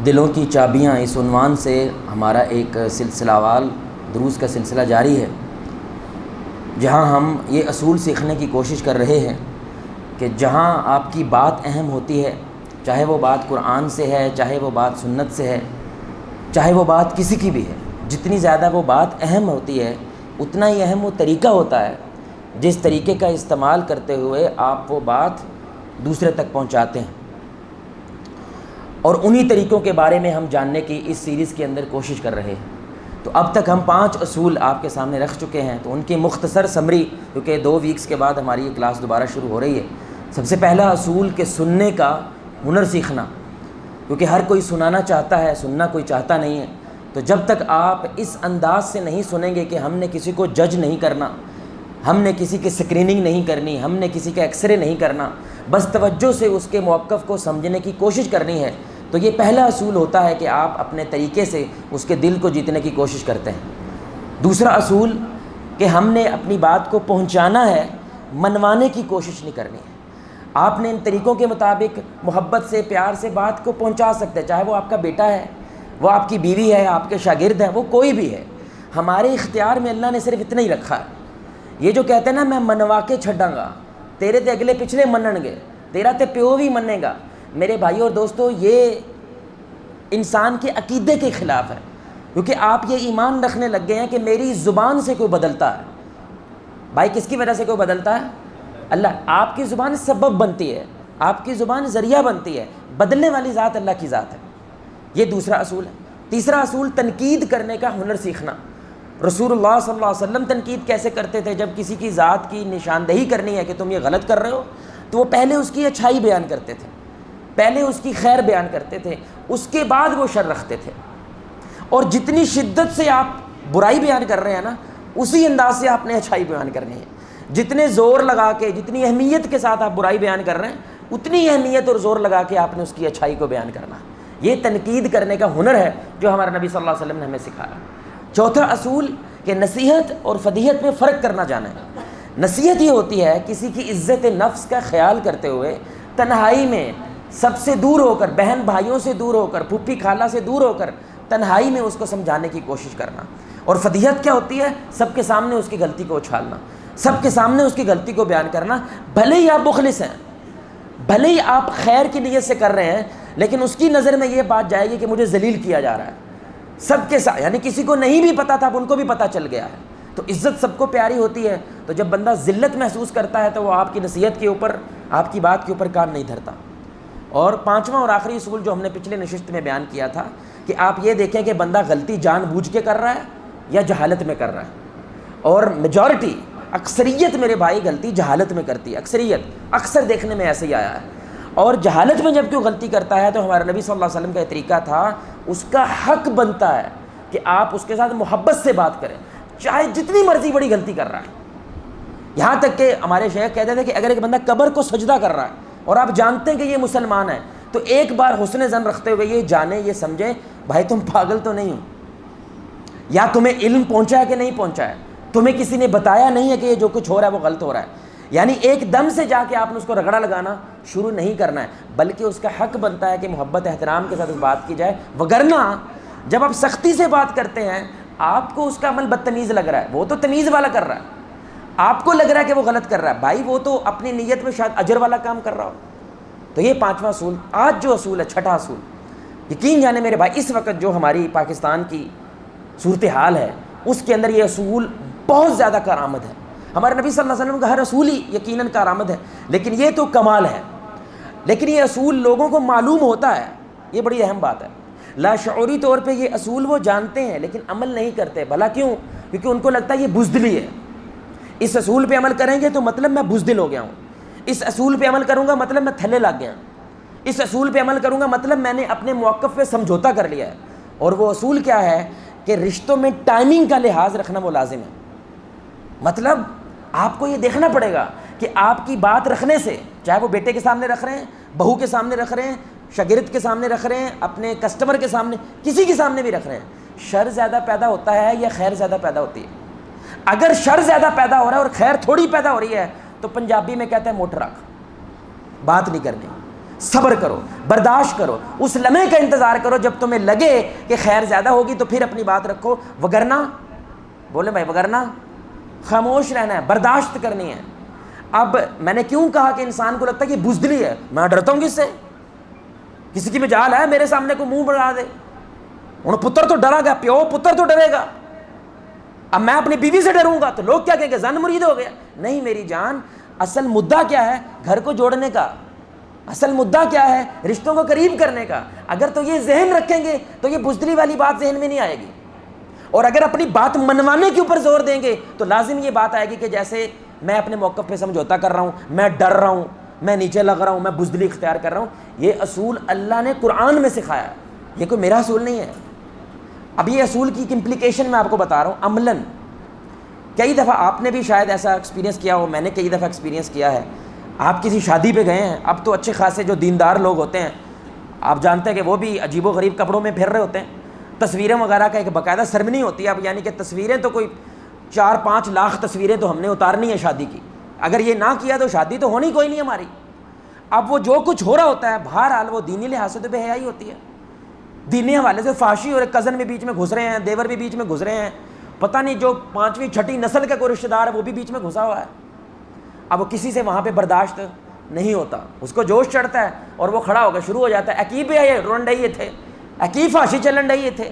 دلوں کی چابیاں، اس عنوان سے ہمارا ایک سلسلہ وار دروس کا سلسلہ جاری ہے، جہاں ہم یہ اصول سیکھنے کی کوشش کر رہے ہیں کہ جہاں آپ کی بات اہم ہوتی ہے، چاہے وہ بات قرآن سے ہے، چاہے وہ بات سنت سے ہے، چاہے وہ بات کسی کی بھی ہے، جتنی زیادہ وہ بات اہم ہوتی ہے اتنا ہی اہم وہ طریقہ ہوتا ہے جس طریقے کا استعمال کرتے ہوئے آپ وہ بات دوسرے تک پہنچاتے ہیں۔ اور انہی طریقوں کے بارے میں ہم جاننے کی اس سیریز کے اندر کوشش کر رہے ہیں۔ تو اب تک ہم 5 اصول آپ کے سامنے رکھ چکے ہیں، تو ان کی مختصر سمری، کیونکہ 2 ویکس کے بعد ہماری یہ کلاس دوبارہ شروع ہو رہی ہے۔ سب سے پہلا اصول کہ سننے کا ہنر سیکھنا، کیونکہ ہر کوئی سنانا چاہتا ہے، سننا کوئی چاہتا نہیں ہے۔ تو جب تک آپ اس انداز سے نہیں سنیں گے کہ ہم نے کسی کو جج نہیں کرنا، ہم نے کسی کی اسکریننگ نہیں کرنی، ہم نے کسی کا ایکس رے نہیں کرنا، بس توجہ سے اس کے موقف کو سمجھنے کی کوشش کرنی ہے، تو یہ پہلا اصول ہوتا ہے کہ آپ اپنے طریقے سے اس کے دل کو جیتنے کی کوشش کرتے ہیں۔ دوسرا اصول کہ ہم نے اپنی بات کو پہنچانا ہے، منوانے کی کوشش نہیں کرنی ہے۔ آپ نے ان طریقوں کے مطابق محبت سے، پیار سے بات کو پہنچا سکتے ہیں، چاہے وہ آپ کا بیٹا ہے، وہ آپ کی بیوی ہے، آپ کے شاگرد ہیں، وہ کوئی بھی ہے۔ ہمارے اختیار میں اللہ نے صرف اتنا ہی رکھا ہے۔ یہ جو کہتے ہیں نا، میں منوا کے چھڈاں گا، تیرے تے اگلے پچھلے منن گے، تیرا تے پیو بھی منے گا، میرے بھائیو اور دوستو، یہ انسان کے عقیدے کے خلاف ہے، کیونکہ آپ یہ ایمان رکھنے لگ گئے ہیں کہ میری زبان سے کوئی بدلتا ہے۔ بھائی کس کی وجہ سے کوئی بدلتا ہے؟ اللہ۔ آپ کی زبان سبب بنتی ہے، آپ کی زبان ذریعہ بنتی ہے، بدلنے والی ذات اللہ کی ذات ہے۔ یہ دوسرا اصول ہے۔ تیسرا اصول تنقید کرنے کا ہنر سیکھنا۔ رسول اللہ صلی اللہ علیہ وسلم تنقید کیسے کرتے تھے؟ جب کسی کی ذات کی نشاندہی کرنی ہے کہ تم یہ غلط کر رہے ہو، تو وہ پہلے اس کی اچھائی بیان کرتے تھے، پہلے اس کی خیر بیان کرتے تھے، اس کے بعد وہ شر رکھتے تھے۔ اور جتنی شدت سے آپ برائی بیان کر رہے ہیں نا، اسی انداز سے آپ نے اچھائی بیان کرنی ہے۔ جتنے زور لگا کے، جتنی اہمیت کے ساتھ آپ برائی بیان کر رہے ہیں، اتنی اہمیت اور زور لگا کے آپ نے اس کی اچھائی کو بیان کرنا۔ یہ تنقید کرنے کا ہنر ہے جو ہمارے نبی صلی اللہ علیہ وسلم نے ہمیں سکھایا۔ چوتھا اصول کہ نصیحت اور فضیحت میں فرق کرنا جانا ہے۔ نصیحت یہ ہوتی ہے کسی کی عزت نفس کا خیال کرتے ہوئے تنہائی میں، سب سے دور ہو کر، بہن بھائیوں سے دور ہو کر، پھوپھی خالہ سے دور ہو کر، تنہائی میں اس کو سمجھانے کی کوشش کرنا۔ اور فضیحت کیا ہوتی ہے؟ سب کے سامنے اس کی غلطی کو اچھالنا، سب کے سامنے اس کی غلطی کو بیان کرنا۔ بھلے ہی آپ مخلص ہیں، بھلے ہی آپ خیر کی نیت سے کر رہے ہیں، لیکن اس کی نظر میں یہ بات جائے گی کہ مجھے ذلیل کیا جا رہا ہے سب کے ساتھ، یعنی کسی کو نہیں بھی پتا تھا، اب ان کو بھی پتا چل گیا ہے۔ تو عزت سب کو پیاری ہوتی ہے، تو جب بندہ ذلت محسوس کرتا ہے تو وہ آپ کی نصیحت کے اوپر، آپ کی بات کے اوپر کان نہیں دھرتا۔ اور پانچواں اور آخری اصول جو ہم نے پچھلے نشست میں بیان کیا تھا کہ آپ یہ دیکھیں کہ بندہ غلطی جان بوجھ کے کر رہا ہے یا جہالت میں کر رہا ہے۔ اور میجورٹی، اکثریت میرے بھائی غلطی جہالت میں کرتی ہے، اکثریت، اکثر دیکھنے میں ایسے ہی آیا ہے۔ اور جہالت میں جب کوئی غلطی کرتا ہے تو ہمارے نبی صلی اللہ علیہ وسلم کا یہ طریقہ تھا، اس کا حق بنتا ہے کہ آپ اس کے ساتھ محبت سے بات کریں، چاہے جتنی مرضی بڑی غلطی کر رہا ہے۔ یہاں تک کہ ہمارے شیخ کہتے تھے کہ اگر ایک بندہ قبر کو سجدہ کر رہا ہے اور آپ جانتے ہیں کہ یہ مسلمان ہے، تو ایک بار حسن ظن رکھتے ہوئے یہ جانیں، یہ سمجھیں، بھائی تم پاگل تو نہیں ہو، یا تمہیں علم پہنچا ہے کہ نہیں پہنچا ہے، تمہیں کسی نے بتایا نہیں ہے کہ یہ جو کچھ ہو رہا ہے وہ غلط ہو رہا ہے۔ یعنی ایک دم سے جا کے آپ نے اس کو رگڑا لگانا شروع نہیں کرنا ہے، بلکہ اس کا حق بنتا ہے کہ محبت احترام کے ساتھ اس بات کی جائے۔ وگرنہ جب آپ سختی سے بات کرتے ہیں، آپ کو اس کا عمل بدتمیز لگ رہا ہے، وہ تو تمیز والا کر رہا ہے، آپ کو لگ رہا ہے کہ وہ غلط کر رہا ہے، بھائی وہ تو اپنی نیت میں شاید اجر والا کام کر رہا ہو۔ تو یہ پانچواں اصول۔ آج جو اصول ہے، چھٹا اصول، یقین جانے میرے بھائی، اس وقت جو ہماری پاکستان کی صورتحال ہے اس کے اندر یہ اصول بہت زیادہ کارآمد ہے۔ ہمارے نبی صلی اللہ علیہ وسلم کا ہر اصول ہی یقیناً کارآمد ہے، لیکن یہ تو کمال ہے۔ لیکن یہ اصول لوگوں کو معلوم ہوتا ہے، یہ بڑی اہم بات ہے۔ لاشعوری طور پہ یہ اصول وہ جانتے ہیں لیکن عمل نہیں کرتے۔ بھلا کیوں؟ کیونکہ ان کو لگتا ہے یہ بزدلی ہے، اس اصول پہ عمل کریں گے تو مطلب میں بزدل ہو گیا ہوں، اس اصول پہ عمل کروں گا مطلب میں تھلے لگ گیا، اس اصول پہ عمل کروں گا مطلب میں نے اپنے موقف پہ سمجھوتا کر لیا ہے۔ اور وہ اصول کیا ہے کہ رشتوں میں ٹائمنگ کا لحاظ رکھنا وہ لازم ہے۔ مطلب آپ کو یہ دیکھنا پڑے گا کہ آپ کی بات رکھنے سے، چاہے وہ بیٹے کے سامنے رکھ رہے ہیں، بہو کے سامنے رکھ رہے ہیں، شاگرد کے سامنے رکھ رہے ہیں، اپنے کسٹمر کے سامنے، کسی کے سامنے بھی رکھ رہے ہیں، شر زیادہ پیدا ہوتا ہے یا خیر زیادہ پیدا ہوتی ہے؟ اگر شر زیادہ پیدا ہو رہا ہے اور خیر تھوڑی پیدا ہو رہی ہے تو پنجابی میں کہتے ہیں موٹر رکھ، بات نہیں کرنی۔ صبر کرو، برداشت کرو، اس لمحے کا انتظار کرو جب تمہیں لگے کہ خیر زیادہ ہوگی تو پھر اپنی بات رکھو، وگرنہ بولے بھائی وگرنہ خاموش رہنا ہے، برداشت کرنی ہے۔ اب میں نے کیوں کہا کہ انسان کو لگتا ہے کہ بزدلی ہے، میں ڈرتا ہوں کس سے؟ کسی کی مجال ہے میرے سامنے کو منہ بڑھا دے، ہوں پتر تو ڈرا گا، پیو پتر تو ڈرے گا، اب میں اپنی بیوی سے ڈروں گا تو لوگ کیا کہیں گے زن مرید ہو گیا۔ نہیں میری جان، اصل مدعا کیا ہے؟ گھر کو جوڑنے کا، اصل مدعا کیا ہے؟ رشتوں کو قریب کرنے کا۔ اگر تو یہ ذہن رکھیں گے تو یہ بزدلی والی بات ذہن میں نہیں آئے گی، اور اگر اپنی بات منوانے کے اوپر زور دیں گے تو لازم یہ بات آئے گی کہ جیسے میں اپنے موقف پہ سمجھوتا کر رہا ہوں، میں ڈر رہا ہوں، میں نیچے لگ رہا ہوں، میں بزدلی اختیار کر رہا ہوں۔ یہ اصول اللہ نے قرآن میں سکھایا ہے، یہ کوئی میرا اصول نہیں ہے۔ اب یہ اصول کی امپلیکیشن میں آپ کو بتا رہا ہوں عملاً۔ کئی دفعہ آپ نے بھی شاید ایسا ایکسپیرینس کیا ہو، میں نے کئی دفعہ ایکسپیرینس کیا ہے۔ آپ کسی شادی پہ گئے ہیں، اب تو اچھے خاصے جو دیندار لوگ ہوتے ہیں آپ جانتے ہیں کہ وہ بھی عجیب و غریب کپڑوں میں پھر رہے ہوتے ہیں، تصویریں وغیرہ کا ایک باقاعدہ سرمنی ہوتی ہے۔ اب یعنی کہ تصویریں تو کوئی 4-5 لاکھ تصویریں تو ہم نے اتارنی ہے شادی کی، اگر یہ نہ کیا تو شادی تو ہونی کوئی نہیں ہماری۔ اب وہ جو کچھ ہو رہا ہوتا ہے بہرحال وہ دینی لحاظ سے تو بے حیائی ہوتی ہے، دینی حوالے سے فحاشی، اور ایک کزن بھی بیچ میں گھس رہے ہیں، دیور بھی بیچ میں گھس رہے ہیں، پتہ نہیں جو 5ویں 6ٹھی نسل کا کوئی رشتہ دار ہے وہ بھی بیچ میں گھسا ہوا ہے۔ اب وہ کسی سے وہاں پہ برداشت نہیں ہوتا، اس کو جوش چڑھتا ہے اور وہ کھڑا ہو کے شروع ہو جاتا ہے، عقیب ہے رون ڈائیے تھے، عقیب فحاشی چلن ڈائیے تھے،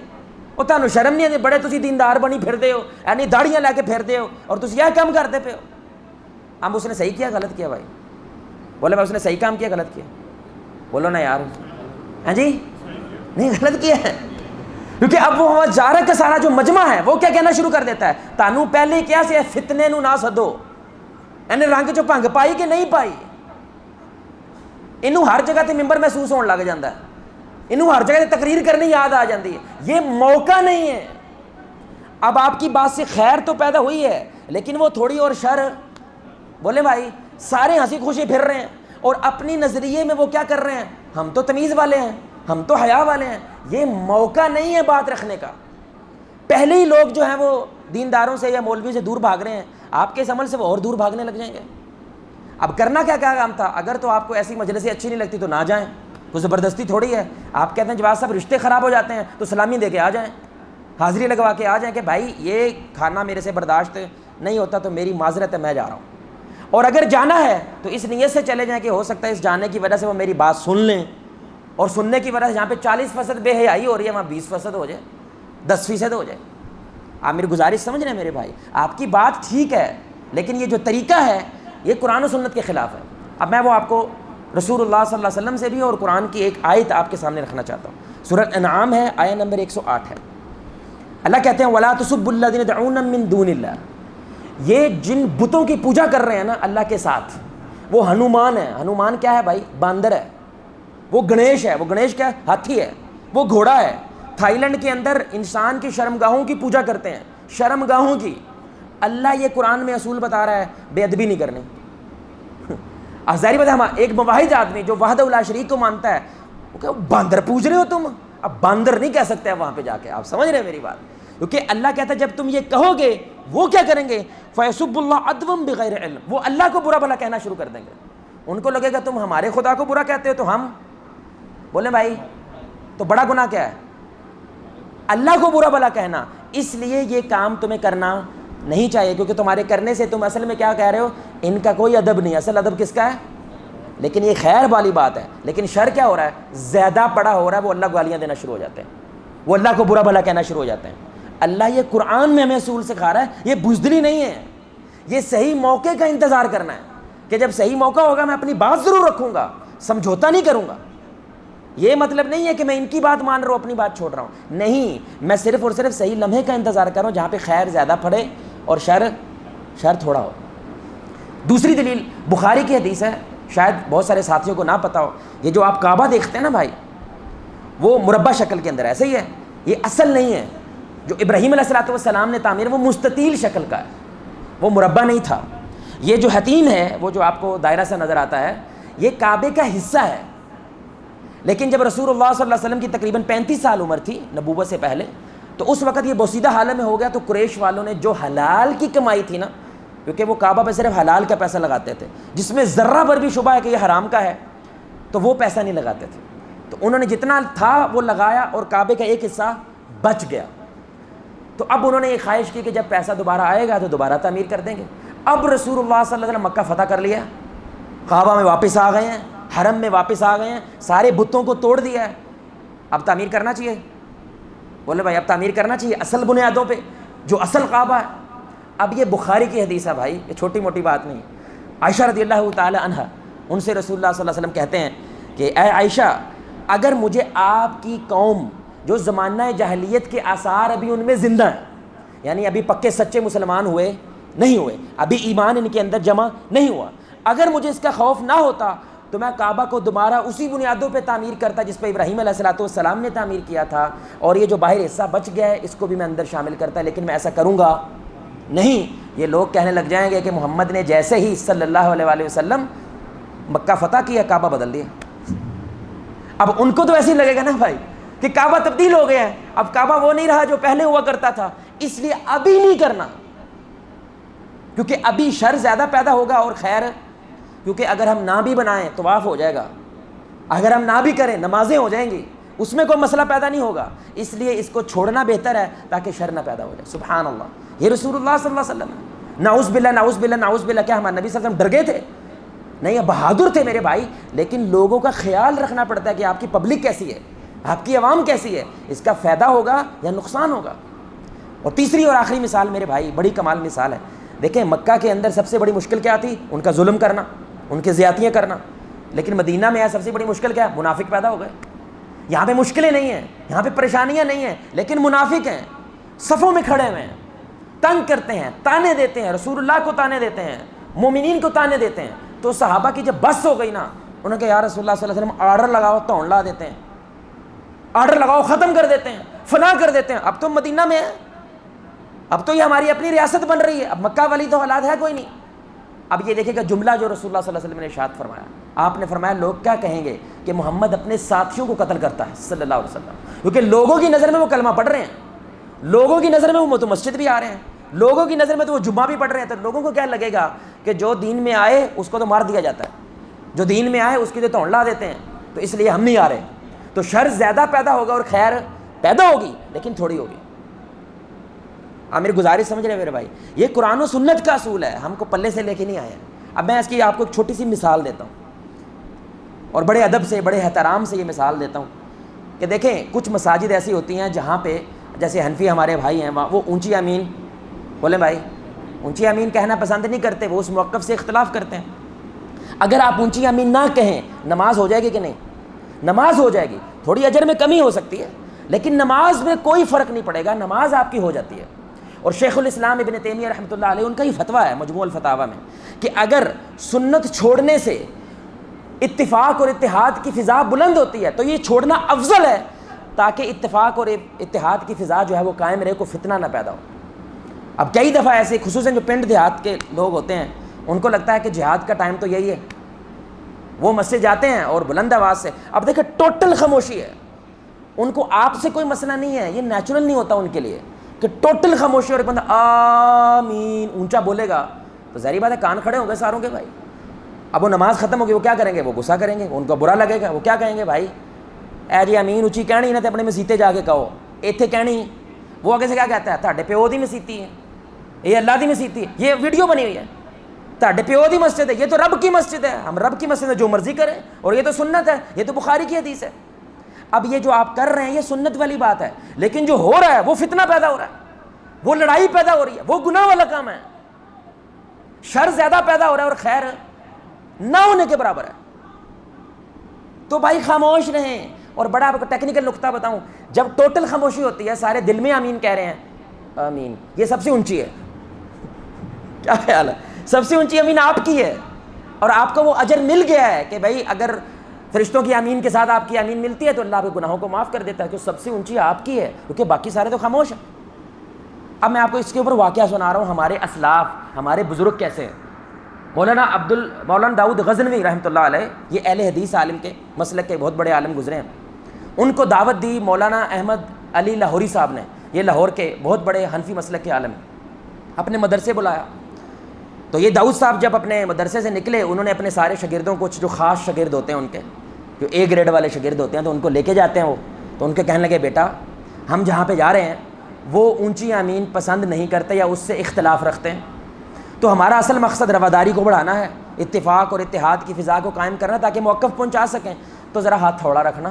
وہ تانوں شرم نہیں آتی، بڑے تسی دیندار بنی پھردے ہو، یعنی داڑیاں لے کے پھردے ہو اور تسی یہ کام کرتے پے ہو۔ اب اس نے صحیح کیا غلط کیا بھائی؟ بولے بھائی اس نے صحیح کام کیا غلط کیا؟ بولو نا یار، ہاں جی نہیں غلط کیا ہے، کیونکہ اب وہ وہاں جا رہا کا سارا جو مجمع ہے وہ کیا کہنا شروع کر دیتا ہے، تانوں پہلے کیا سے فتنے نو نہ سدو، یعنی رنگ چ بھنگ پائی کہ نہیں پائی، انہوں ہر جگہ تے ممبر محسوس ہونے لگ جاتا ہے، انہوں ہر جگہ تے تقریر کرنی یاد آ جاتی ہے، یہ موقع نہیں ہے۔ اب آپ کی بات سے خیر تو پیدا ہوئی ہے لیکن وہ تھوڑی اور شر، بولے بھائی سارے ہنسی خوشی پھر رہے ہیں اور اپنی نظریے میں وہ کیا کر رہے ہیں، ہم تو تمیز والے ہیں، ہم تو حیا والے ہیں۔ یہ موقع نہیں ہے بات رکھنے کا۔ پہلے ہی لوگ جو ہیں وہ دینداروں سے یا مولوی سے دور بھاگ رہے ہیں، آپ کے اس عمل سے وہ اور دور بھاگنے لگ جائیں گے۔ اب کرنا کیا کام تھا؟ اگر تو آپ کو ایسی مجلسیں اچھی نہیں لگتی تو نہ جائیں، کوئی زبردستی تھوڑی ہے۔ آپ کہتے ہیں جواز صاحب رشتے خراب ہو جاتے ہیں تو سلامی دے کے آ جائیں، حاضری لگوا کے آ جائیں کہ بھائی یہ کھانا میرے سے برداشت نہیں ہوتا تو میری معذرت ہے، میں جا رہا ہوں۔ اور اگر جانا ہے تو اس نیت سے چلے جائیں کہ ہو سکتا ہے اس جانے کی وجہ سے وہ میری بات سن لیں، اور سننے کی وجہ سے جہاں پہ 40% بے حیائی ہو رہی ہے وہاں 20% ہو جائے، 10% ہو جائے۔ آپ میری گزارش سمجھ رہے ہیں میرے بھائی؟ آپ کی بات ٹھیک ہے لیکن یہ جو طریقہ ہے یہ قرآن و سنت کے خلاف ہے۔ اب میں وہ آپ کو رسول اللہ صلی اللہ علیہ وسلم سے بھی اور قرآن کی ایک آیت آپ کے سامنے رکھنا چاہتا ہوں۔ سورہ انعام ہے، آیت نمبر 108 ہے۔ اللہ کہتے ہیں وَلَا تُسُبُّوا الَّذِينَ يَدْعُونَ مِن دُونِ اللَّهِ، یہ جن بتوں کی پوجا کر رہے ہیں نا اللہ کے ساتھ، وہ ہنومان ہے۔ ہنومان کیا ہے بھائی؟ باندر ہے۔ وہ گنیش ہے۔ وہ گنیش کیا ہے؟ ہاتھی ہے۔ وہ گھوڑا ہے۔ تھائی لینڈ کے اندر انسان کی شرمگاہوں کی پوجا کرتے ہیں، شرمگاہوں کی۔ اللہ یہ قرآن میں اصول بتا رہا ہے بے ادبی نہیں کرنی۔ ظاہری بات ہے، ایک مواحد آدمی جو وحدہ لا شریک کو مانتا ہے وہ کہ باندر پوج رہے ہو تم، اب باندر نہیں کہہ سکتے وہاں پہ جا کے، آپ سمجھ رہے ہیں میری بات؟ کیونکہ اللہ کہتا ہے جب تم یہ کہو گے وہ کیا کریں گے، فَيَسُبُّ اللَّهَ عَدْوًا بِغَيْرِ عِلْمٍ، وہ اللہ کو برا بھلا کہنا شروع کر دیں گے۔ ان کو لگے گا تم ہمارے خدا کو برا کہتے ہو تو ہم بولیں بھائی تو بڑا گناہ کیا ہے؟ اللہ کو برا بھلا کہنا۔ اس لیے یہ کام تمہیں کرنا نہیں چاہیے، کیونکہ تمہارے کرنے سے تم اصل میں کیا کہہ رہے ہو، ان کا کوئی ادب نہیں، اصل ادب کس کا ہے؟ لیکن یہ خیر والی بات ہے، لیکن شر کیا ہو رہا ہے؟ زیادہ پڑا ہو رہا ہے، وہ اللہ کو گالیاں دینا شروع ہو جاتے ہیں، وہ اللہ کو برا بھلا کہنا شروع ہو جاتے ہیں۔ اللہ یہ قرآن میں ہمیں اصول سکھا رہا ہے، یہ بزدلی نہیں ہے، یہ صحیح موقع کا انتظار کرنا ہے کہ جب صحیح موقع ہوگا میں اپنی بات ضرور رکھوں گا، سمجھوتا نہیں کروں گا۔ یہ مطلب نہیں ہے کہ میں ان کی بات مان رہا ہوں اپنی بات چھوڑ رہا ہوں، نہیں، میں صرف اور صرف صحیح لمحے کا انتظار کر رہا ہوں جہاں پہ خیر زیادہ پڑے اور شر تھوڑا ہو۔ دوسری دلیل بخاری کی حدیث ہے، شاید بہت سارے ساتھیوں کو نہ پتہ ہو، یہ جو آپ کعبہ دیکھتے ہیں نا بھائی، وہ مربع شکل کے اندر ایسے ہی ہے، یہ اصل نہیں ہے۔ جو ابراہیم علیہ السلام نے تعمیر وہ مستطیل شکل کا ہے، وہ مربع نہیں تھا۔ یہ جو حتیم ہے وہ جو آپ کو دائرہ سے نظر آتا ہے یہ کعبے کا حصہ ہے، لیکن جب رسول اللہ صلی اللہ علیہ وسلم کی تقریباً 35 سال عمر تھی نبوت سے پہلے، تو اس وقت یہ بوسیدہ حالت میں ہو گیا، تو قریش والوں نے جو حلال کی کمائی تھی نا، کیونکہ وہ کعبہ پہ صرف حلال کا پیسہ لگاتے تھے، جس میں ذرہ بھر بھی شبہ ہے کہ یہ حرام کا ہے، تو وہ پیسہ نہیں لگاتے تھے. تو انہوں نے جتنا تھا وہ لگایا اور کعبے کا ایک حصہ بچ گیا. تو اب انہوں نے یہ خواہش کی کہ جب پیسہ دوبارہ آئے گا تو دوبارہ تعمیر کر دیں گے. اب رسول اللہ صلی اللہ علیہ وسلم مکہ فتح کر لیا, کعبہ میں واپس آ گئے ہیں, حرم میں واپس آ گئے ہیں, سارے بتوں کو توڑ دیا ہے. اب تعمیر کرنا چاہیے. بولے بھائی اب تعمیر کرنا چاہیے اصل بنیادوں پہ, جو اصل کعبہ ہے. اب یہ بخاری کی حدیث ہے بھائی, یہ چھوٹی موٹی بات نہیں. عائشہ رضی اللہ تعالی عنہا, ان سے رسول اللہ صلی اللہ علیہ وسلم کہتے ہیں کہ اے عائشہ, اگر مجھے آپ کی قوم جو زمانہ جاہلیت کے آثار ابھی ان میں زندہ ہیں, یعنی ابھی پکے سچے مسلمان ہوئے نہیں ہوئے, ابھی ایمان ان کے اندر جمع نہیں ہوا, اگر مجھے اس کا خوف نہ ہوتا تو میں کعبہ کو دوبارہ اسی بنیادوں پہ تعمیر کرتا جس پہ ابراہیم علیہ السلام نے تعمیر کیا تھا, اور یہ جو باہر حصہ بچ گیا ہے اس کو بھی میں اندر شامل کرتا, لیکن میں ایسا کروں گا نہیں. یہ لوگ کہنے لگ جائیں گے کہ محمد نے جیسے ہی صلی اللہ علیہ وآلہ وسلم مکہ فتح کیا کعبہ بدل دیا. اب ان کو تو ایسے ہی لگے گا نا بھائی کہ کعبہ تبدیل ہو گیا ہے, اب کعبہ وہ نہیں رہا جو پہلے ہوا کرتا تھا, اس لیے ابھی نہیں کرنا, کیونکہ ابھی شر زیادہ پیدا ہوگا اور خیر, کیونکہ اگر ہم نہ بھی بنائیں طواف ہو جائے گا, اگر ہم نہ بھی کریں نمازیں ہو جائیں گی, اس میں کوئی مسئلہ پیدا نہیں ہوگا. اس لیے اس کو چھوڑنا بہتر ہے تاکہ شر نہ پیدا ہو جائے. سبحان اللہ, یہ رسول اللہ صلی اللہ علیہ وسلم, نعوذ باللہ نعوذ باللہ نعوذ باللہ. کیا ہمارے نبی صلی اللہ علیہ وسلم ڈر گئے تھے؟ نہیں, یہ بہادر تھے میرے بھائی, لیکن لوگوں کا خیال رکھنا پڑتا ہے کہ آپ کی پبلک کیسی ہے, آپ کی عوام کیسی ہے, اس کا فائدہ ہوگا یا نقصان ہوگا. اور تیسری اور آخری مثال میرے بھائی, بڑی کمال مثال ہے. دیکھیں مکہ کے اندر سب سے بڑی مشکل کیا تھی؟ ان کا ظلم کرنا, ان کے زیادتیاں کرنا. لیکن مدینہ میں سب سے بڑی مشکل کیا ہے؟ منافق پیدا ہو گئے. یہاں پہ مشکلیں نہیں ہیں, یہاں پہ پریشانیاں نہیں ہیں, لیکن منافق ہیں, صفوں میں کھڑے ہوئے ہیں, تنگ کرتے ہیں, تانے دیتے ہیں, رسول اللہ کو تانے دیتے ہیں, مومنین کو تانے دیتے ہیں. تو صحابہ کی جب بس ہو گئی نا, انہوں نے کہا یا رسول اللہ صلی اللہ علیہ وسلم آرڈر لگاؤ, توڑ لا دیتے ہیں, آرڈر لگاؤ ختم کر دیتے ہیں, فنا کر دیتے ہیں. اب تو مدینہ میں ہے, اب تو یہ ہماری اپنی ریاست بن رہی ہے, اب مکہ والی تو حالات ہے کوئی نہیں. اب یہ دیکھیں گا جملہ جو رسول اللہ صلی اللہ علیہ وسلم نے ارشاد فرمایا, آپ نے فرمایا لوگ کیا کہیں گے کہ محمد اپنے ساتھیوں کو قتل کرتا ہے صلی اللہ علیہ وسلم, کیونکہ لوگوں کی نظر میں وہ کلمہ پڑھ رہے ہیں, لوگوں کی نظر میں وہ تو مسجد بھی آ رہے ہیں, لوگوں کی نظر میں تو وہ جمعہ بھی پڑھ رہے ہیں. تو لوگوں کو کیا لگے گا کہ جو دین میں آئے اس کو تو مار دیا جاتا ہے, جو دین میں آئے اس کی تو توڑ لا دیتے ہیں, تو اس لیے ہم نہیں آ رہے. تو شر زیادہ پیدا ہوگا اور خیر پیدا ہوگی, لیکن تھوڑی ہوگی. آپ میری گزارش سمجھ رہے ہیں میرے بھائی, یہ قرآن و سنت کا اصول ہے, ہم کو پلے سے لے کے نہیں آئے ہیں. اب میں اس کی آپ کو ایک چھوٹی سی مثال دیتا ہوں, اور بڑے ادب سے بڑے احترام سے یہ مثال دیتا ہوں کہ دیکھیں کچھ مساجد ایسی ہوتی ہیں جہاں پہ جیسے حنفی ہمارے بھائی ہیں, وہ اونچی امین, بولے بھائی اونچی امین کہنا پسند نہیں کرتے, وہ اس موقف سے اختلاف کرتے ہیں. اگر آپ اونچی امین نہ کہیں نماز ہو جائے گی کہ نہیں؟ نماز ہو جائے گی, تھوڑی اجر میں کمی ہو سکتی ہے, لیکن نماز میں کوئی فرق نہیں پڑے گا, نماز آپ کی ہو جاتی ہے. اور شیخ الاسلام ابن تیمیہ رحمۃ اللہ علیہ, ان کا یہ فتویٰ ہے مجموع الفتاویٰ میں کہ اگر سنت چھوڑنے سے اتفاق اور اتحاد کی فضا بلند ہوتی ہے تو یہ چھوڑنا افضل ہے, تاکہ اتفاق اور اتحاد کی فضا جو ہے وہ قائم رہے, کو فتنہ نہ پیدا ہو. اب کئی دفعہ ایسے خصوصاً جو پنڈ دیہات کے لوگ ہوتے ہیں, ان کو لگتا ہے کہ جہاد کا ٹائم تو یہی ہے, وہ مسجد جاتے ہیں اور بلند آواز سے, اب دیکھیں ٹوٹل خاموشی ہے, ان کو آپ سے کوئی مسئلہ نہیں ہے, یہ نیچرل نہیں ہوتا ان کے لیے کہ ٹوٹل خاموشی, اور ایک بندہ آمین اونچا بولے گا تو ظاہری بات ہے کان کھڑے ہوں گے ساروں کے بھائی. اب وہ نماز ختم ہوگی, وہ کیا کریں گے؟ وہ غصہ کریں گے, ان کو برا لگے گا, وہ کیا کہیں گے بھائی اے جی امین اونچی کہنی نہ تے اپنے مسیتے جا کے کہو, ایتھے کہنی. وہ آگے سے کیا کہتا ہے, تہاڈے پیو دی مسیتی ہے, یہ اللہ دی مسیتی ہے, یہ ویڈیو بنی ہوئی ہے, تہاڈے پیو دی مسجد ہے, یہ تو رب کی مسجد ہے, ہم رب کی مسجد ہے جو مرضی کریں, اور یہ تو سنت ہے, یہ تو بخاری کی حدیث ہے. اب یہ جو آپ کر رہے ہیں یہ سنت والی بات ہے, لیکن جو ہو رہا ہے وہ فتنہ پیدا ہو رہا ہے, وہ لڑائی پیدا ہو رہی ہے, وہ گناہ والا کام ہے, شر زیادہ پیدا ہو رہا ہے اور خیر نہ ہونے کے برابر ہے. تو بھائی خاموش رہیں. اور بڑا آپ کو ٹیکنیکل نقطہ بتاؤں, جب ٹوٹل خاموشی ہوتی ہے سارے دل میں آمین کہہ رہے ہیں, آمین یہ سب سے اونچی ہے. کیا خیال ہے؟ سب سے اونچی آمین آپ کی ہے, اور آپ کو وہ اجر مل گیا ہے کہ بھائی اگر فرشتوں کی آمین کے ساتھ آپ کی آمین ملتی ہے تو اللہ آپ کے گناہوں کو معاف کر دیتا ہے, کہ سب سے اونچی آپ کی ہے, کیونکہ باقی سارے تو خاموش ہیں. اب میں آپ کو اس کے اوپر واقعہ سنا رہا ہوں, ہمارے اسلاف ہمارے بزرگ کیسے ہیں. مولانا داؤد غزنوی رحمۃ اللہ علیہ, یہ اہل حدیث عالم کے مسلک کے بہت بڑے عالم گزرے ہیں. ان کو دعوت دی مولانا احمد علی لاہوری صاحب نے, یہ لاہور کے بہت بڑے حنفی مسلک کے عالم, اپنے مدرسے بلایا. تو یہ داؤد صاحب جب اپنے مدرسے سے نکلے, انہوں نے اپنے سارے شاگردوں کو, جو خاص شاگرد ہوتے ہیں ان کے, جو اے گریڈ والے شاگرد ہوتے ہیں تو ان کو لے کے جاتے ہیں وہ، تو ان کے کہنے لگے بیٹا ہم جہاں پہ جا رہے ہیں وہ اونچی آمین پسند نہیں کرتے یا اس سے اختلاف رکھتے ہیں، تو ہمارا اصل مقصد رواداری کو بڑھانا ہے، اتفاق اور اتحاد کی فضا کو قائم کرنا تاکہ موقف پہنچا سکیں، تو ذرا ہاتھ تھوڑا رکھنا،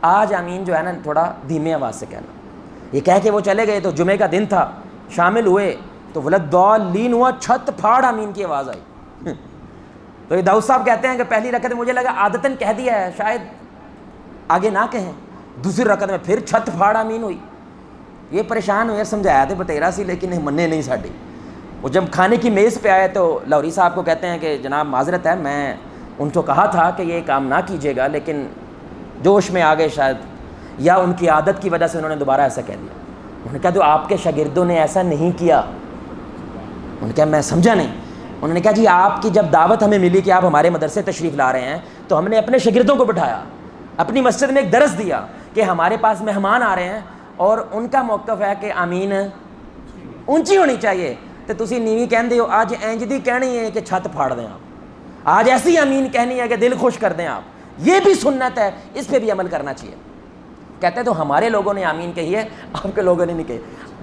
آج آمین جو ہے نا تھوڑا دھیمے آواز سے کہنا۔ یہ کہہ کے وہ چلے گئے، تو جمعے کا دن تھا، شامل ہوئے تو ولدالین ہوا، چھت پھاڑ آمین کی آواز آئی۔ تو یہ داؤد صاحب کہتے ہیں کہ پہلی رکعت میں مجھے لگا عادتاً کہہ دیا ہے، شاید آگے نہ کہیں، دوسری رکعت میں پھر چھت پھاڑ آمین ہوئی۔ یہ پریشان ہوئے، سمجھایا تھے بتیرا سی لیکن مننے نہیں ساڈی۔ وہ جب کھانے کی میز پہ آئے تو لاہوری صاحب کو کہتے ہیں کہ جناب معذرت ہے، میں ان کو کہا تھا کہ یہ کام نہ کیجیے گا لیکن جوش میں آ گئے شاید، یا ان کی عادت کی وجہ سے انہوں نے دوبارہ ایسا کہہ دیا۔ انہوں نے کہا تو آپ کے شاگردوں نے ایسا نہیں کیا۔ انہوں نے کہا میں سمجھا نہیں۔ انہوں نے کہا جی آپ کی جب دعوت ہمیں ملی کہ آپ ہمارے مدرسے تشریف لا رہے ہیں تو ہم نے اپنے شاگردوں کو بٹھایا، اپنی مسجد میں ایک درس دیا کہ ہمارے پاس مہمان آ رہے ہیں اور ان کا موقف ہے کہ آمین اونچی ہونی چاہیے، تو تسی نیوی کہندے ہو، آج اینج دی کہنی ہے کہ چھت پھاڑ دیں آپ، آج ایسی آمین کہنی ہے کہ دل خوش کر دیں آپ، یہ بھی سنت ہے، اس پہ بھی عمل کرنا چاہیے۔ کہتے ہیں تو ہمارے لوگوں نے آمین کہی ہے، آپ کے لوگوں نے نہیں کہی۔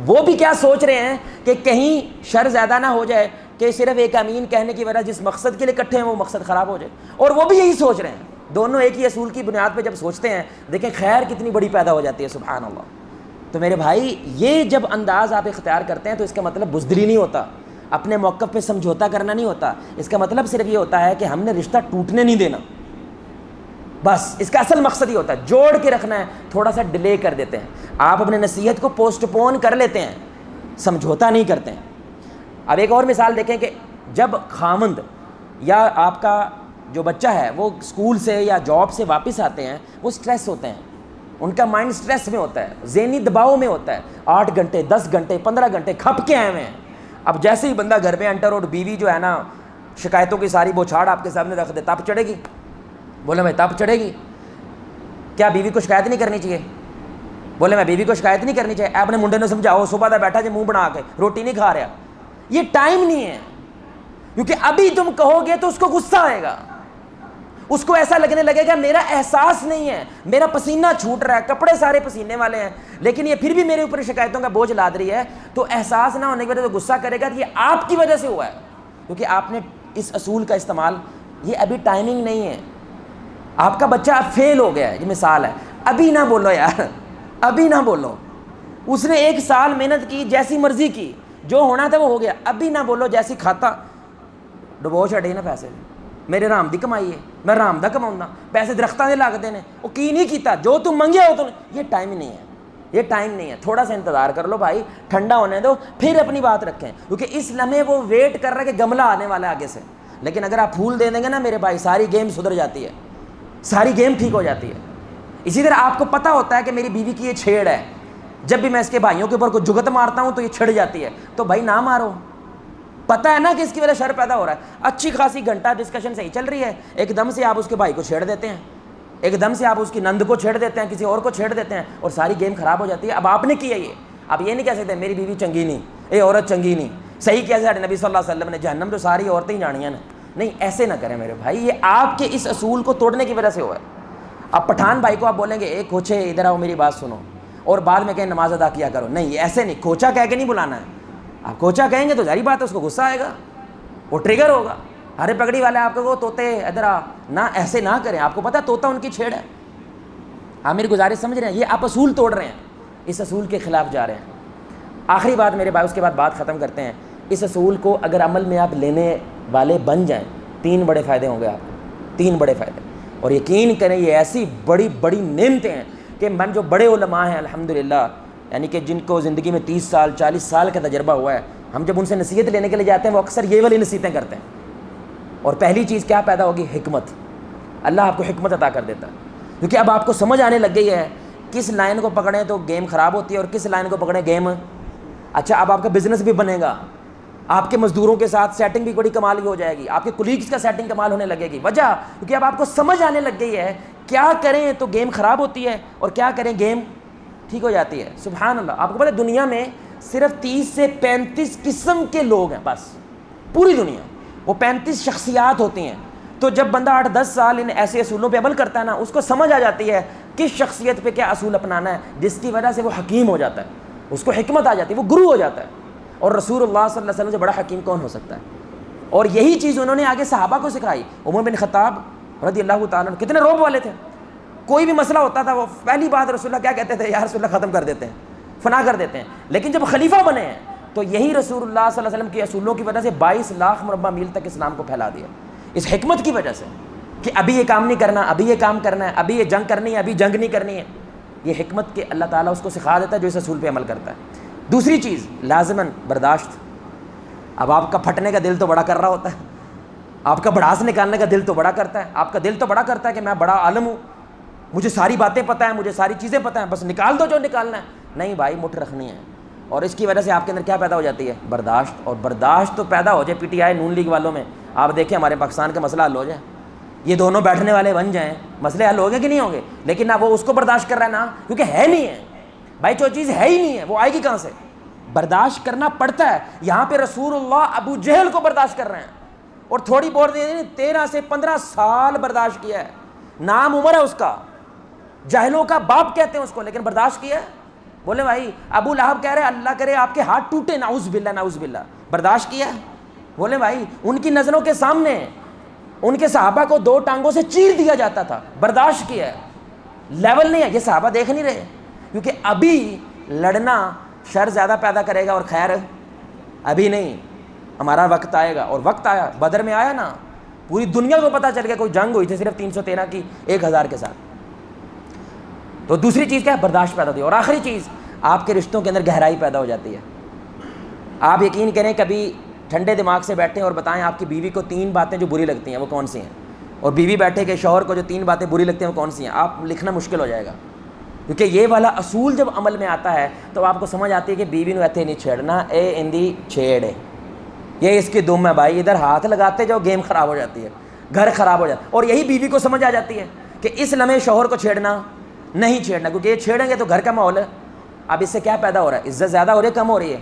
وہ بھی کیا سوچ رہے ہیں کہ کہیں شر زیادہ نہ ہو جائے کہ صرف ایک آمین کہنے کی وجہ جس مقصد کے لیے اکٹھے ہیں وہ مقصد خراب ہو جائے، اور وہ بھی یہی سوچ رہے ہیں۔ دونوں ایک ہی اصول کی بنیاد پہ جب سوچتے ہیں، دیکھیں خیر کتنی بڑی پیدا ہو جاتی ہے، سبحان اللہ۔ تو میرے بھائی یہ جب انداز آپ اختیار کرتے ہیں تو اس کا مطلب بزدلی نہیں ہوتا، اپنے موقف پہ سمجھوتا کرنا نہیں ہوتا، اس کا مطلب صرف یہ ہوتا ہے کہ ہم نے رشتہ ٹوٹنے نہیں دینا، بس اس کا اصل مقصد ہی ہوتا ہے، جوڑ کے رکھنا ہے، تھوڑا سا ڈیلے کر دیتے ہیں، آپ اپنے نصیحت کو پوسٹ پون کر لیتے ہیں، سمجھوتا نہیں کرتے ہیں۔ اب ایک اور مثال دیکھیں کہ جب خاوند یا آپ کا جو بچہ ہے وہ اسکول سے یا جاب سے واپس آتے ہیں، وہ سٹریس ہوتے ہیں، ان کا مائنڈ سٹریس میں ہوتا ہے، ذہنی دباؤ میں ہوتا ہے، 8 گھنٹے 10 گھنٹے 15 گھنٹے کھپ کے آئے ہوئے ہیں۔ اب جیسے ہی بندہ گھر میں انٹر اور بیوی جو ہے نا شکایتوں کی ساری بوچھاڑ آپ کے سامنے رکھ دے، تپ چڑھے گی؟ بولے میں تپ چڑھے گی؟ کیا بیوی کو شکایت نہیں کرنی چاہیے؟ بولے میں بیوی کو شکایت نہیں کرنی چاہیے۔ اپنے منڈے نے سمجھاؤ، صبح دا بیٹھا جی منہ بنا کے روٹی نہیں کھا رہا، یہ ٹائم نہیں ہے، کیونکہ ابھی تم کہو گے تو اس کو غصہ آئے گا، اس کو ایسا لگنے لگے گا میرا احساس نہیں ہے، میرا پسینہ چھوٹ رہا ہے، کپڑے سارے پسینے والے ہیں لیکن یہ پھر بھی میرے اوپر شکایتوں کا بوجھ لاد رہی ہے، تو احساس نہ ہونے کی وجہ سے غصہ کرے گا کہ یہ آپ کی وجہ سے ہوا ہے، کیونکہ آپ نے اس اصول کا استعمال، یہ ابھی ٹائمنگ نہیں ہے۔ آپ کا بچہ فیل ہو گیا ہے، یہ مثال ہے، ابھی نہ بولو یار، ابھی نہ بولو، اس نے 1 سال محنت کی، جیسی مرضی کی، جو ہونا تھا وہ ہو گیا، ابھی نہ بولو، جیسی کھاتا ڈبو چھڑے نا پیسے، میرے رام دی کمائی ہے، میں رام دا کماؤں، پیسے درختوں دے لاگتے ہیں، وہ کی نہیں کیتا، جو تم منگیا ہو تو یہ ٹائم نہیں ہے، یہ ٹائم نہیں ہے، تھوڑا سا انتظار کر لو بھائی، ٹھنڈا ہونے دو پھر اپنی بات رکھیں، کیونکہ اس لمحے وہ ویٹ کر رہا ہے کہ گملہ آنے والا ہے آگے سے، لیکن اگر آپ پھول دے دیں گے نا میرے بھائی، ساری گیم سدھر جاتی ہے، ساری گیم ٹھیک ہو جاتی ہے۔ اسی طرح آپ کو پتہ ہوتا ہے کہ میری بیوی کی یہ چھیڑ ہے، جب بھی میں اس کے بھائیوں کے اوپر کوئی جگت مارتا ہوں تو یہ چھڑ جاتی ہے، تو بھائی نہ مارو، پتہ ہے نا کہ اس کی وجہ شر پیدا ہو رہا ہے، اچھی خاصی گھنٹہ ڈسکشن صحیح چل رہی ہے، ایک دم سے آپ اس کے بھائی کو چھیڑ دیتے ہیں، ایک دم سے آپ اس کی نند کو چھیڑ دیتے ہیں، کسی اور کو چھیڑ دیتے ہیں، اور ساری گیم خراب ہو جاتی ہے۔ اب آپ نے کیا یہ، آپ یہ نہیں کہہ سکتے میری بیوی چنگی نہیں، اے عورت چنگی نہیں، صحیح کیا سارے نبی صلی اللہ علیہ وسلم نے جہنم تو ساری عورتیں ہی جانیاں نا، نہیں ایسے نہ کریں میرے بھائی، یہ آپ کے اس اصول کو توڑنے کی وجہ سے ہوا ہے۔ اب پٹھان بھائی کو آپ بولیں گے اے کوچے ادھر آؤ میری بات سنو، اور بعد میں کہیں نماز ادا کیا کرو، نہیں ایسے نہیں، کوچا کہہ کے نہیں بلانا ہے، آپ کوچا کہیں گے تو ظاہری بات ہے اس کو غصہ آئے گا، وہ ٹریگر ہوگا، ہرے پگڑی والے آپ کو طوطے ادھر آ، نہ ایسے نہ کریں، آپ کو پتہ ہے طوطا ان کی چھیڑ ہے، آپ میری گزارش سمجھ رہے ہیں، یہ آپ اصول توڑ رہے ہیں، اس اصول کے خلاف جا رہے ہیں۔ آخری بات میرے بھائی، اس کے بعد بات ختم کرتے ہیں، اس اصول کو اگر عمل میں آپ لینے والے بن جائیں، 3 بڑے فائدے ہوں گے آپ کو، 3 بڑے فائدے، اور یقین کریں یہ ایسی بڑی بڑی نعمتیں ہیں کہ من جو بڑے علماء ہیں الحمدللہ، یعنی کہ جن کو زندگی میں 30 سال 40 سال کا تجربہ ہوا ہے، ہم جب ان سے نصیحت لینے کے لیے جاتے ہیں وہ اکثر یہ والی نصیحتیں کرتے ہیں، اور پہلی چیز کیا پیدا ہوگی؟ حکمت، اللہ آپ کو حکمت عطا کر دیتا ہے، کیونکہ اب آپ کو سمجھ آنے لگ گئی ہے کس لائن کو پکڑیں تو گیم خراب ہوتی ہے اور کس لائن کو پکڑیں گیم اچھا، اب آپ کا بزنس بھی بنے گا، آپ کے مزدوروں کے ساتھ سیٹنگ بھی بڑی کمال کی ہو جائے گی، آپ کے کولیگز کا سیٹنگ کمال ہونے لگے گی، وجہ کیونکہ اب آپ کو سمجھ آنے لگ گئی ہے کیا کریں تو گیم خراب ہوتی ہے اور کیا کریں گیم ٹھیک ہو جاتی ہے۔ سبحان اللہ، آپ کو پتہ ہے دنیا میں صرف 30 سے 35 قسم کے لوگ ہیں، بس پوری دنیا وہ 35 شخصیات ہوتی ہیں، تو جب بندہ 8-10 سال ان ایسے اصولوں پہ عمل کرتا ہے نا، اس کو سمجھ آ جاتی ہے کس شخصیت پہ کیا اصول اپنانا ہے، جس کی وجہ سے وہ حکیم ہو جاتا ہے، اس کو حکمت آ جاتی ہے، وہ گرو ہو جاتا ہے. اور رسول اللہ صلی اللہ علیہ وسلم سے بڑا حکیم کون ہو سکتا ہے؟ اور یہی چیز انہوں نے آگے صحابہ کو سکھائی. عمر بن خطاب رضی اللہ تعالیٰ عنہ کتنے روب والے تھے. کوئی بھی مسئلہ ہوتا تھا وہ پہلی بات رسول اللہ کیا کہتے تھے؟ یا رسول اللہ ختم کر دیتے ہیں، فنا کر دیتے ہیں. لیکن جب خلیفہ بنے ہیں تو یہی رسول اللہ صلی اللہ علیہ وسلم کے اصولوں کی وجہ سے 22 لاکھ مربع میل تک اسلام کو پھیلا دیا، اس حکمت کی وجہ سے کہ ابھی یہ کام نہیں کرنا، ابھی یہ کام کرنا ہے، ابھی یہ جنگ کرنی ہے، ابھی جنگ نہیں کرنی ہے. یہ حکمت کہ اللہ تعالیٰ اس کو سکھا دیتا ہے جو اس اصول پہ عمل کرتا ہے. دوسری چیز لازماً برداشت. اب آپ کا پھٹنے کا دل تو بڑا کر رہا ہوتا ہے، آپ کا بڑاس نکالنے کا دل تو بڑا کرتا ہے، آپ کا دل تو بڑا کرتا ہے کہ میں بڑا عالم ہوں، مجھے ساری باتیں پتہ ہیں، مجھے ساری چیزیں پتہ ہیں، بس نکال دو جو نکالنا ہے. نہیں بھائی، مٹھ رکھنی ہے. اور اس کی وجہ سے آپ کے اندر کیا پیدا ہو جاتی ہے؟ برداشت. اور برداشت تو پیدا ہو جائے P T I known league والوں میں، آپ دیکھیں ہمارے پاکستان کا مسئلہ حل ہو جائے، یہ دونوں بیٹھنے والے بن جائیں، مسئلے حل ہو گئے کہ نہیں ہوں گے؟ لیکن نہ وہ اس کو برداشت کر رہا ہے نا، کیونکہ ہے نہیں ہے بھائی، جو چیز ہے ہی نہیں ہے وہ آئے گی کہاں سے؟ برداشت کرنا پڑتا ہے. یہاں پہ رسول اللہ ابو جہل کو برداشت کر رہے ہیں، اور تھوڑی بہت 13 سے 15 سال برداشت کیا ہے. نام عمر ہے اس کا، جاہلوں کا باپ کہتے ہیں اس کو، لیکن برداشت کیا ہے. بولے بھائی ابو لہب کہہ رہے اللہ کرے آپ کے ہاتھ ٹوٹے، نعوذ باللہ نعوذ باللہ. برداشت کیا ہے. بولے بھائی ان کی نظروں کے سامنے ان کے صحابہ کو 2 ٹانگوں سے چیر دیا جاتا تھا، برداشت کیا ہے. لیول نہیں ہے، یہ صحابہ دیکھ نہیں رہے، کیونکہ ابھی لڑنا شر زیادہ پیدا کرے گا اور خیر ابھی نہیں. ہمارا وقت آئے گا، اور وقت آیا، بدر میں آیا نا، پوری دنیا کو پتہ چل گیا کوئی جنگ ہوئی تھی صرف 313 کی 1000 کے ساتھ. تو دوسری چیز کیا ہے؟ برداشت پیدا ہوتی ہے. اور آخری چیز، آپ کے رشتوں کے اندر گہرائی پیدا ہو جاتی ہے. آپ یقین کریں کبھی ٹھنڈے دماغ سے بیٹھیں اور بتائیں آپ کی بیوی کو 3 باتیں جو بری لگتی ہیں وہ کون سی ہیں، اور بیوی بیٹھے کہ شوہر کو جو 3 باتیں بری لگتی ہیں وہ کون سی ہیں. آپ لکھنا مشکل ہو جائے گا، کیونکہ یہ والا اصول جب عمل میں آتا ہے تو آپ کو سمجھ آتی ہے کہ بیوی نے ایتھے نہیں چھیڑنا، اے اندی چھیڑ ہے، یہ اس کی دم ہے بھائی، ادھر ہاتھ لگاتے جو گیم خراب ہو جاتی ہے، گھر خراب ہو جاتا ہے. اور یہی بیوی کو سمجھ آ جاتی ہے کہ اس لمحے شوہر کو چھیڑنا نہیں چھیڑنا، کیونکہ یہ چھیڑیں گے تو گھر کا ماحول ہے. اب اس سے کیا پیدا ہو رہا ہے؟ عزت زیادہ ہو رہی ہے کم ہو رہی ہے؟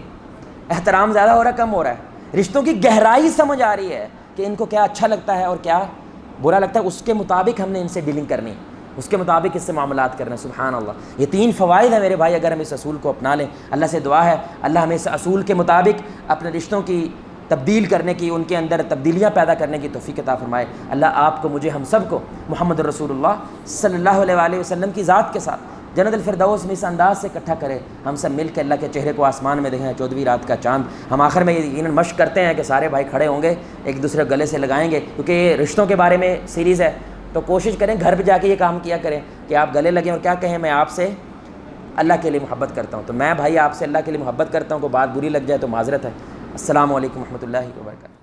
احترام زیادہ ہو رہا ہے کم ہو رہا ہے؟ رشتوں کی گہرائی سمجھ آ رہی ہے کہ ان کو کیا اچھا لگتا ہے اور کیا برا لگتا ہے، اس کے مطابق ہم نے ان سے ڈیلنگ کرنی، اس کے مطابق اس سے معاملات کرنا. سبحان اللہ. یہ 3 فوائد ہیں میرے بھائی اگر ہم اس اصول کو اپنا لیں. اللہ سے دعا ہے اللہ ہمیں اس اصول کے مطابق اپنے رشتوں کی تبدیل کرنے کی، ان کے اندر تبدیلیاں پیدا کرنے کی توفیق عطا فرمائے. اللہ آپ کو، مجھے، ہم سب کو محمد رسول اللہ صلی اللہ علیہ وآلہ وسلم کی ذات کے ساتھ جنت الفردوس میں اس انداز سے اکٹھا کرے، ہم سب مل کے اللہ کے چہرے کو آسمان میں دیکھیں 14ویں رات کا چاند. ہم آخر میں یقیناً مشق کرتے ہیں کہ سارے بھائی کھڑے ہوں گے، ایک دوسرے گلے سے لگائیں گے، کیونکہ یہ رشتوں کے بارے میں سیریز ہے، تو کوشش کریں گھر پہ جا کے یہ کام کیا کریں کہ آپ گلے لگیں اور کیا کہیں، میں آپ سے اللہ کے لیے محبت کرتا ہوں. تو میں بھائی آپ سے اللہ کے لیے محبت کرتا ہوں، کوئی بات بری لگ جائے تو معذرت ہے. السلام علیکم ورحمۃ اللہ وبرکاتہ.